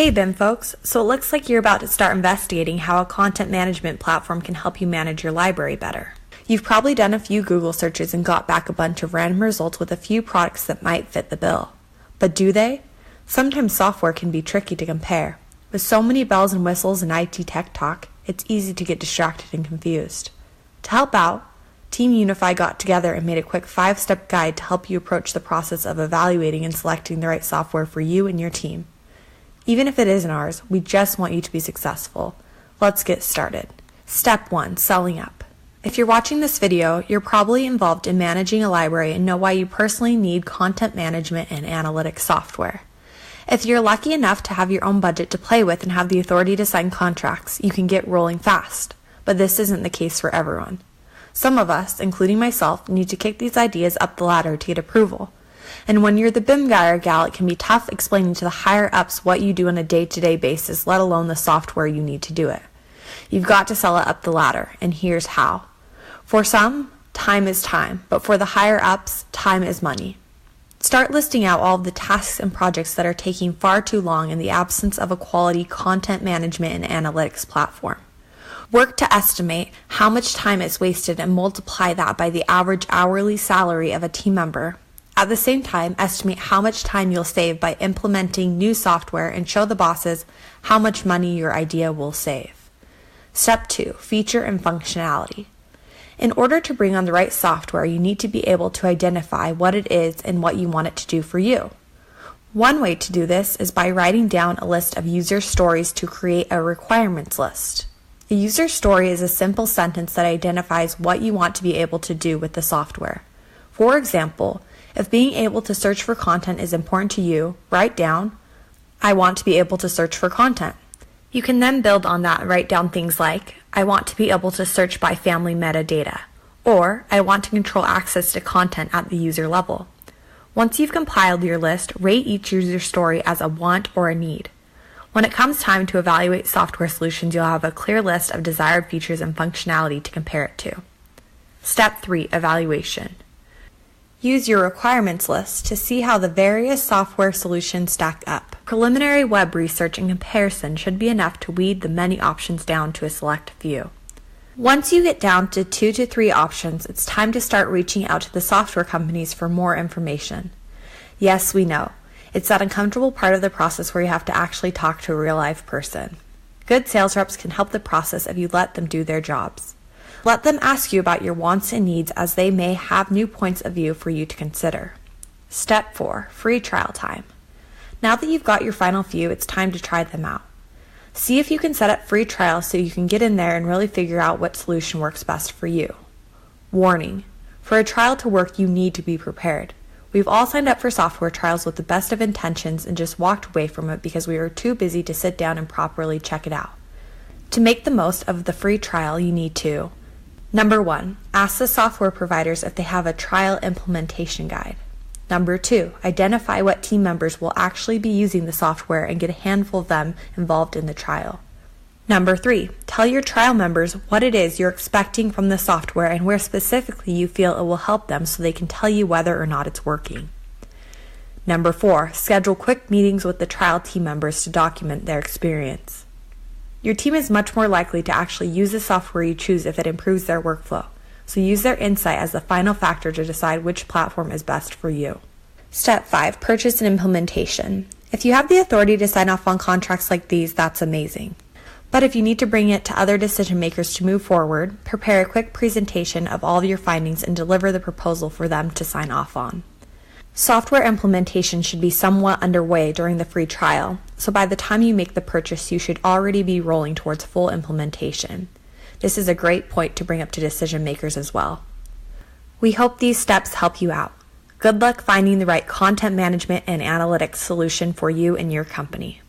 Hey BIM folks, so it looks like you're about to start investigating how a content management platform can help you manage your library better. You've probably done a few Google searches and got back a bunch of random results with a few products that might fit the bill. But do they? Sometimes software can be tricky to compare. With so many bells and whistles and IT tech talk, it's easy to get distracted and confused. To help out, Team Unify got together and made a quick 5-step guide to help you approach the process of evaluating and selecting the right software for you and your team. Even if it isn't ours, we just want you to be successful. Let's get started. Step 1. Selling up. If you're watching this video, you're probably involved in managing a library and know why you personally need content management and analytics software. If you're lucky enough to have your own budget to play with and have the authority to sign contracts, you can get rolling fast. But this isn't the case for everyone. Some of us, including myself, need to kick these ideas up the ladder to get approval. And when you're the BIM guy or gal, it can be tough explaining to the higher-ups what you do on a day-to-day basis, let alone the software you need to do it. You've got to sell it up the ladder, and here's how. For some, time is time, but for the higher-ups, time is money. Start listing out all of the tasks and projects that are taking far too long in the absence of a quality content management and analytics platform. Work to estimate how much time is wasted and multiply that by the average hourly salary of a team member. At the same time, estimate how much time you'll save by implementing new software and show the bosses how much money your idea will save. Step 2. Feature and functionality. In order to bring on the right software, you need to be able to identify what it is and what you want it to do for you. One way to do this is by writing down a list of user stories to create a requirements list. A user story is a simple sentence that identifies what you want to be able to do with the software. For example, if being able to search for content is important to you, write down, I want to be able to search for content. You can then build on that and write down things like, I want to be able to search by family metadata, or I want to control access to content at the user level. Once you've compiled your list, rate each user story as a want or a need. When it comes time to evaluate software solutions, you'll have a clear list of desired features and functionality to compare it to. Step 3. Evaluation. Use your requirements list to see how the various software solutions stack up. Preliminary web research and comparison should be enough to weed the many options down to a select few. Once you get down to 2 to 3 options, it's time to start reaching out to the software companies for more information. Yes, we know. It's that uncomfortable part of the process where you have to actually talk to a real-life person. Good sales reps can help the process if you let them do their jobs. Let them ask you about your wants and needs, as they may have new points of view for you to consider. Step 4. Free trial time. Now that you've got your final few, it's time to try them out. See if you can set up free trials so you can get in there and really figure out what solution works best for you. Warning: for a trial to work, you need to be prepared. We've all signed up for software trials with the best of intentions and just walked away from it because we were too busy to sit down and properly check it out. To make the most of the free trial, you need to: Number 1, ask the software providers if they have a trial implementation guide. Number 2, identify what team members will actually be using the software and get a handful of them involved in the trial. Number 3, tell your trial members what it is you're expecting from the software and where specifically you feel it will help them so they can tell you whether or not it's working. Number 4, schedule quick meetings with the trial team members to document their experience. Your team is much more likely to actually use the software you choose if it improves their workflow, so use their insight as the final factor to decide which platform is best for you. Step 5. Purchase and implementation. If you have the authority to sign off on contracts like these, that's amazing. But if you need to bring it to other decision makers to move forward, prepare a quick presentation of all of your findings and deliver the proposal for them to sign off on. Software implementation should be somewhat underway during the free trial, so by the time you make the purchase, you should already be rolling towards full implementation. This is a great point to bring up to decision makers as well. We hope these steps help you out. Good luck finding the right content management and analytics solution for you and your company.